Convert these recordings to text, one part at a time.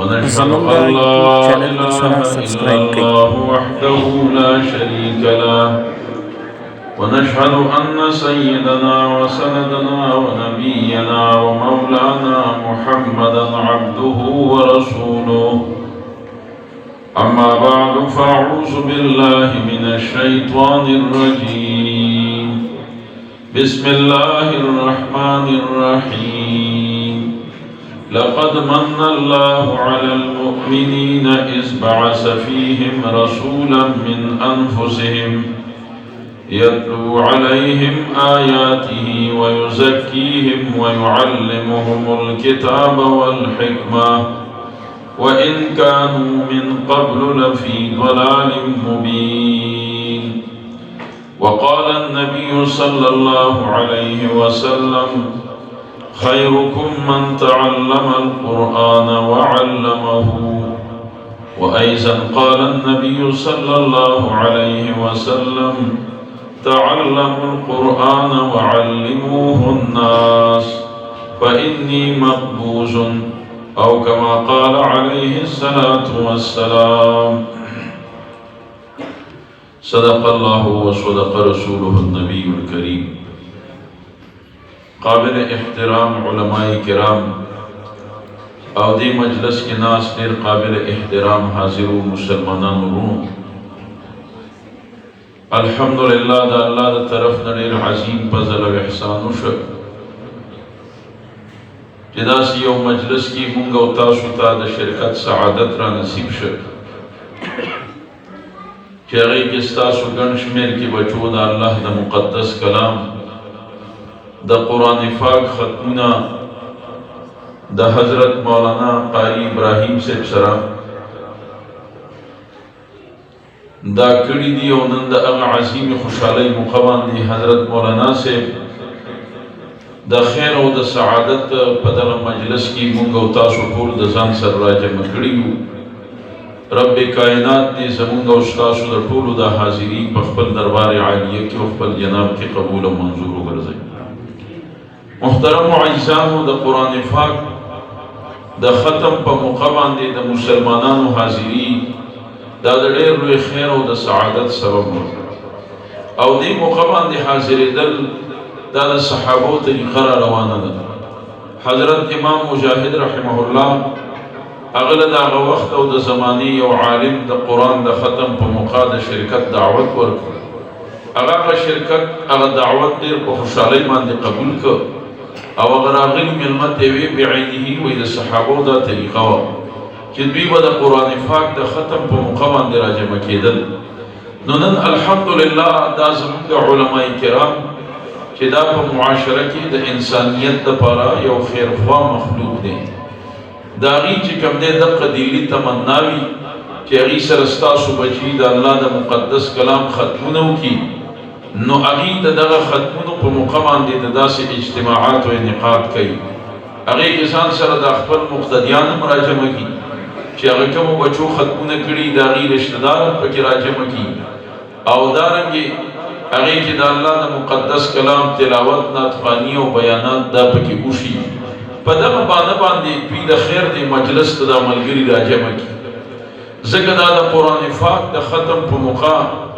ونشهد أن لا إله إلا الله وحده لا شريك له ونشهد أن سيدنا وسندنا ونبينا ومولانا محمدا عبده ورسوله أما بعد فأعوذ بالله من الشيطان الرجيم بسم الله الرحمن الرحيم لقد من الله على المؤمنين إذ بعث فيهم رسولا من أنفسهم يتلو عليهم آياته ويزكيهم ويعلمهم الكتاب والحكمة وإن كانوا من قبل لفي ضلال مبين وقال النبي صلى الله عليه وسلم خيركم من تعلم القرآن وعلمه وأيضا قال النبي صلى الله عليه وسلم تعلموا القرآن وعلموه الناس فإني مقبوز أو كما قال عليه الصلاة والسلام صدق الله وصدق رسوله النبي الكريم قابل احترام علماء کرام او دی مجلس کے ناس دیر قابل احترام حاضر مسلمانان ورونو الحمدللہ دا اللہ دا طرف نڑیر عظیم فضل و احسان شک جدا سی یو مجلس کی منگا و تاسو تا دا شرکت سعادت را نصیب شک چاگئی کستاسو گنش میر کی بچو دا اللہ دا مقدس کلام دا قرآن پاک ختمنا دا حضرت مولانا قاری ابراہیم صاحب سرا دا کڑی دی او نن دا اغا عظیم خوشحالی مقابان دی حضرت مولانا صاحب دا خیر او دا سعادت پدر مجلس کی منگا و تاسو پول دا زان سر راجع مکڑیو رب کائنات دی زمونگا و ستاسو دا پول دا حاضری پخپل دربار عالیہ کی وخپل جناب کی قبول و منظور و گرزی محترم عزیزانو دا قرآن پاک دا ختم پا مقابان دے دا مسلمانانو حاضری دا دیر روی خیر و دا سعادت سبب او دی مقابان دے حاضر دل دا دا صحابو طریقہ روانا دا حضرت امام مجاہد رحمہ اللہ اغل دا اغا وقت او دا زمانی او عالم دا قرآن دا ختم پا مقا دا شرکت دعوت ورکو اغا شرکت اغا دعوت دیر پا خوشحالی مان دے قبول کر او اگر آغل ملمت دیوی بعینی وی دا صحابو دا طریقہ وا چی دوی با دا قرآن پاک دا ختم پا مقامان دی راجع مکیدل نونن الحمدللہ دا زمانگا علماء کرام چی دا پا معاشرہ کی دا انسانیت دا پارا یو خیرخواہ مخلوق دے دا غی چی کم دے دا قدیلی تمناوی چی اغی سرستاسو بچی دا اللہ دا مقدس کلام ختمونو کی نو اغی دا دا ختمونو پا مقامان دی دا سی اجتماعات و انعقاد کئی اغی کسان سر دا اخبر مقتدیان مراجمہ کی چی اغی کمو بچو ختمون کری دا اغی رشتدار پا کی راجمہ کی او دارنگی اغی کی دا اللہ دا مقدس کلام تلاوت ناتخانی و بیانات دا پا کی اوشی پا دا مبانا باندی پی دا خیر دی مجلس دا ملگری راجمہ کی ذکر دا قرآن پاک دا ختم پا مقام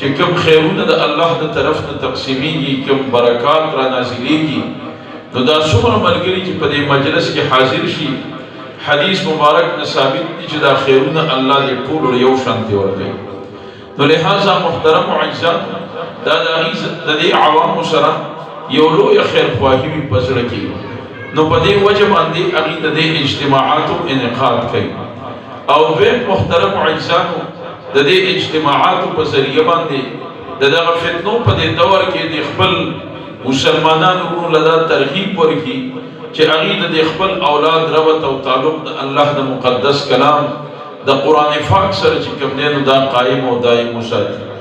چی کم خیرون دا اللہ دا طرف دا تقسیمی گی کم برکات را نازلی گی نو دا سمر ملگری چی پا دے مجلس کی حاضر شی حدیث مبارک نثابت دی چی دا خیرون اللہ دے پول و یو شانتی ورگئی نو لہذا محترم و عزیزان دا د دې عوامو سره یو لوی خیر خواهی وي په زړه کې، نو په دې وجه باندې هغوی د دې اجتماعاتو انعقاد کوي. او دویم محترم عزیزانو، د دې اجتماعاتو په ذریعه باندې د دغه فتنو په دې دور کې د خپل مسلمانانو ورونو له دا ترغیب ورکړي چې هغوی د خپل اولاد ربط او تعلق د الله د مقدس کلام د قرآن پاک سره چې کوم دی نو دا قایم او دایم وساتي.